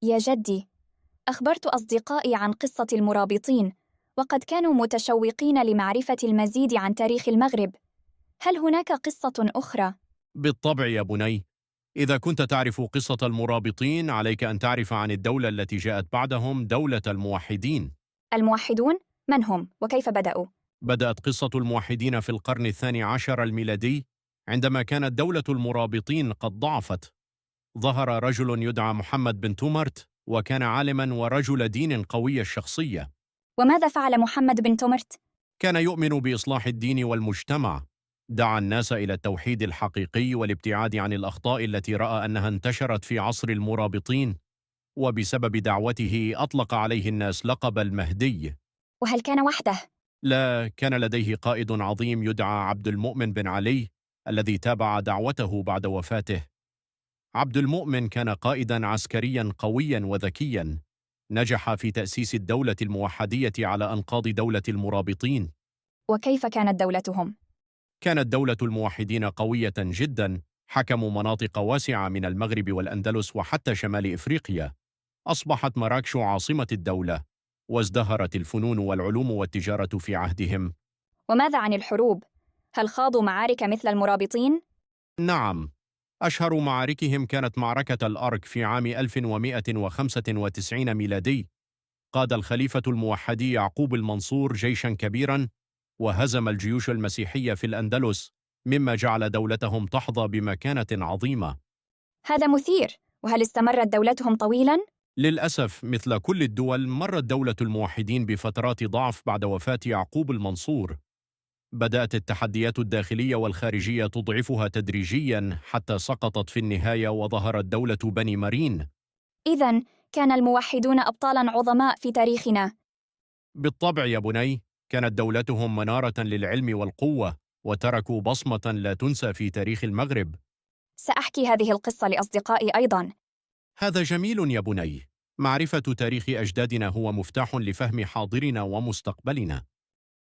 يا جدي، أخبرت أصدقائي عن قصة المرابطين، وقد كانوا متشوقين لمعرفة المزيد عن تاريخ المغرب. هل هناك قصة أخرى؟ بالطبع يا بني. إذا كنت تعرف قصة المرابطين عليك أن تعرف عن الدولة التي جاءت بعدهم، دولة الموحدين. الموحدون؟ من هم وكيف بدأوا؟ بدأت قصة الموحدين في القرن الثاني عشر الميلادي، عندما كانت دولة المرابطين قد ضعفت. ظهر رجل يدعى محمد بن تومرت، وكان عالما ورجل دين قوي الشخصية. وماذا فعل محمد بن تومرت؟ كان يؤمن بإصلاح الدين والمجتمع. دعا الناس إلى التوحيد الحقيقي والابتعاد عن الأخطاء التي رأى أنها انتشرت في عصر المرابطين، وبسبب دعوته أطلق عليه الناس لقب المهدي. وهل كان وحده؟ لا، كان لديه قائد عظيم يدعى عبد المؤمن بن علي، الذي تابع دعوته بعد وفاته. عبد المؤمن كان قائدا عسكريا قويا وذكيا، نجح في تأسيس الدولة الموحدية على أنقاض دولة المرابطين. وكيف كانت دولتهم؟ كانت دولة الموحدين قوية جدا، حكموا مناطق واسعة من المغرب والأندلس وحتى شمال إفريقيا. أصبحت مراكش عاصمة الدولة، وازدهرت الفنون والعلوم والتجارة في عهدهم. وماذا عن الحروب؟ هل خاضوا معارك مثل المرابطين؟ نعم، أشهر معاركهم كانت معركة الأرك في عام 1195 ميلادي. قاد الخليفة الموحدي يعقوب المنصور جيشا كبيرا، وهزم الجيوش المسيحية في الأندلس، مما جعل دولتهم تحظى بمكانة عظيمة. هذا مثير. وهل استمرت دولتهم طويلاً؟ للأسف، مثل كل الدول، مرت دولة الموحدين بفترات ضعف بعد وفاة يعقوب المنصور. بدأت التحديات الداخلية والخارجية تضعفها تدريجيا، حتى سقطت في النهاية وظهرت دولة بني مرين. إذن كان الموحدون أبطالاً عظماء في تاريخنا. بالطبع يا بني، كانت دولتهم منارة للعلم والقوة، وتركوا بصمة لا تنسى في تاريخ المغرب. سأحكي هذه القصة لأصدقائي أيضاً. هذا جميل يا بني. معرفة تاريخ أجدادنا هو مفتاح لفهم حاضرنا ومستقبلنا.